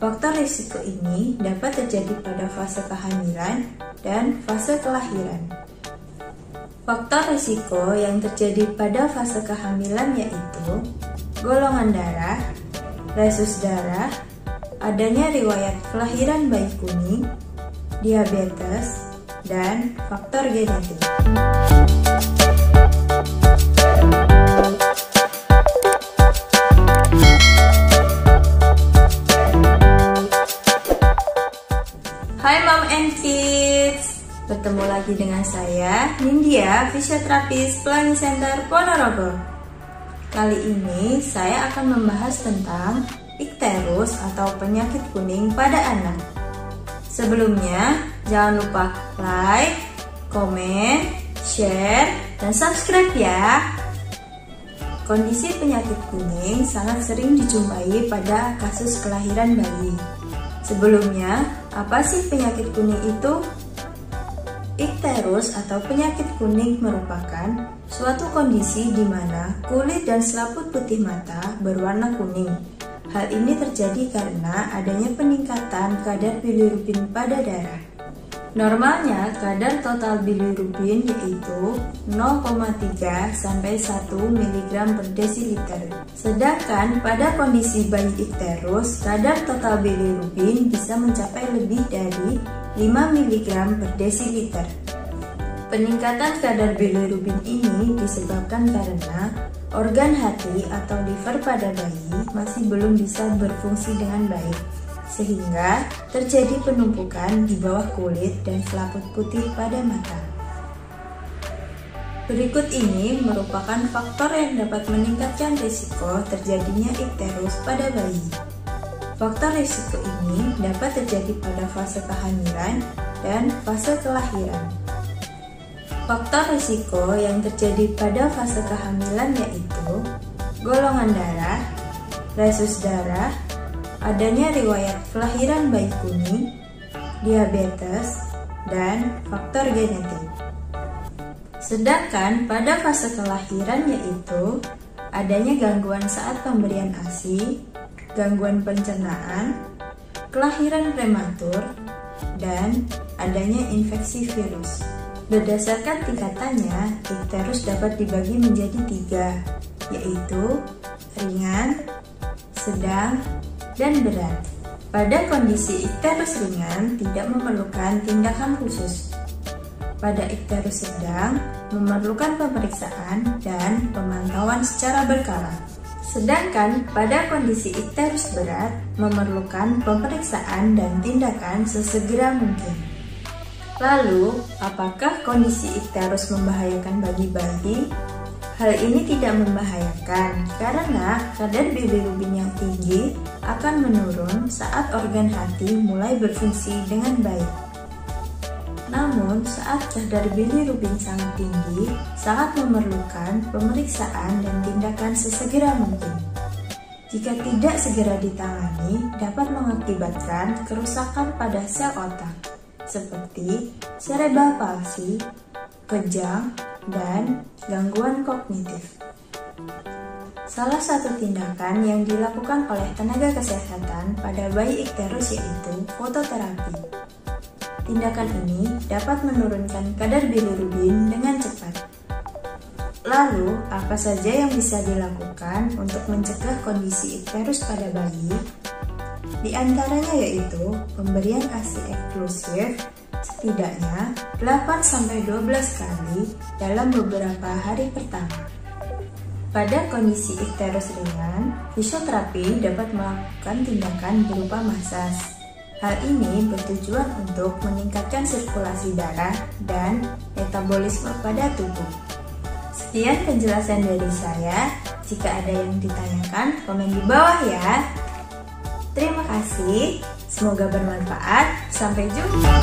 Faktor risiko ini dapat terjadi pada fase kehamilan dan fase kelahiran. Faktor risiko yang terjadi pada fase kehamilan yaitu golongan darah, resus darah, adanya riwayat kelahiran bayi kuning, diabetes, dan faktor genetik. Hai Mom and Kids, bertemu lagi dengan saya Nindya, fisioterapis Pelangi Center Ponorogo. Kali ini saya akan membahas tentang ikterus atau penyakit kuning pada anak. Sebelumnya, jangan lupa like, komen, share, dan subscribe ya. Kondisi penyakit kuning sangat sering dijumpai pada kasus kelahiran bayi. Sebelumnya, apa sih penyakit kuning itu? Ikterus atau penyakit kuning merupakan suatu kondisi di mana kulit dan selaput putih mata berwarna kuning. Hal ini terjadi karena adanya peningkatan kadar bilirubin pada darah. Normalnya, kadar total bilirubin yaitu 0,3 sampai 1 mg per desiliter. Sedangkan pada kondisi bayi ikterus, kadar total bilirubin bisa mencapai lebih dari 5 mg per desiliter. Peningkatan kadar bilirubin ini disebabkan karena organ hati atau liver pada bayi masih belum bisa berfungsi dengan baik, sehingga terjadi penumpukan di bawah kulit dan selaput putih pada mata. Berikut ini merupakan faktor yang dapat meningkatkan risiko terjadinya ikterus pada bayi. Faktor risiko ini dapat terjadi pada fase kehamilan dan fase kelahiran. Faktor risiko yang terjadi pada fase kehamilan yaitu golongan darah, resus darah, adanya riwayat kelahiran bayi kuning, diabetes, dan faktor genetik. Sedangkan pada fase kelahiran yaitu adanya gangguan saat pemberian ASI, gangguan pencernaan, kelahiran prematur, dan adanya infeksi virus. Berdasarkan tingkatannya, ikterus dapat dibagi menjadi 3, yaitu ringan, sedang, dan berat. Pada kondisi ikterus ringan tidak memerlukan tindakan khusus. Pada ikterus sedang memerlukan pemeriksaan dan pemantauan secara berkala. Sedangkan pada kondisi ikterus berat memerlukan pemeriksaan dan tindakan sesegera mungkin. Lalu, apakah kondisi ikterus membahayakan bagi bayi? Hal ini tidak membahayakan karena kadar bilirubin yang tinggi akan menurun saat organ hati mulai berfungsi dengan baik. Namun, saat kadar bilirubin sangat tinggi, sangat memerlukan pemeriksaan dan tindakan sesegera mungkin. Jika tidak segera ditangani, dapat mengakibatkan kerusakan pada sel otak, seperti cerebral palsy, kejang, dan gangguan kognitif. Salah satu tindakan yang dilakukan oleh tenaga kesehatan pada bayi ikterus yaitu fototerapi. Tindakan ini dapat menurunkan kadar bilirubin dengan cepat. Lalu, apa saja yang bisa dilakukan untuk mencegah kondisi ikterus pada bayi? Di antaranya yaitu pemberian ASI eksklusif setidaknya 8-12 kali dalam beberapa hari pertama. Pada kondisi ikterus ringan, fisioterapi dapat melakukan tindakan berupa masas. Hal ini bertujuan untuk meningkatkan sirkulasi darah dan metabolisme pada tubuh. Sekian penjelasan dari saya. Jika ada yang ditanyakan, komen di bawah ya. Terima kasih, semoga bermanfaat. Sampai jumpa.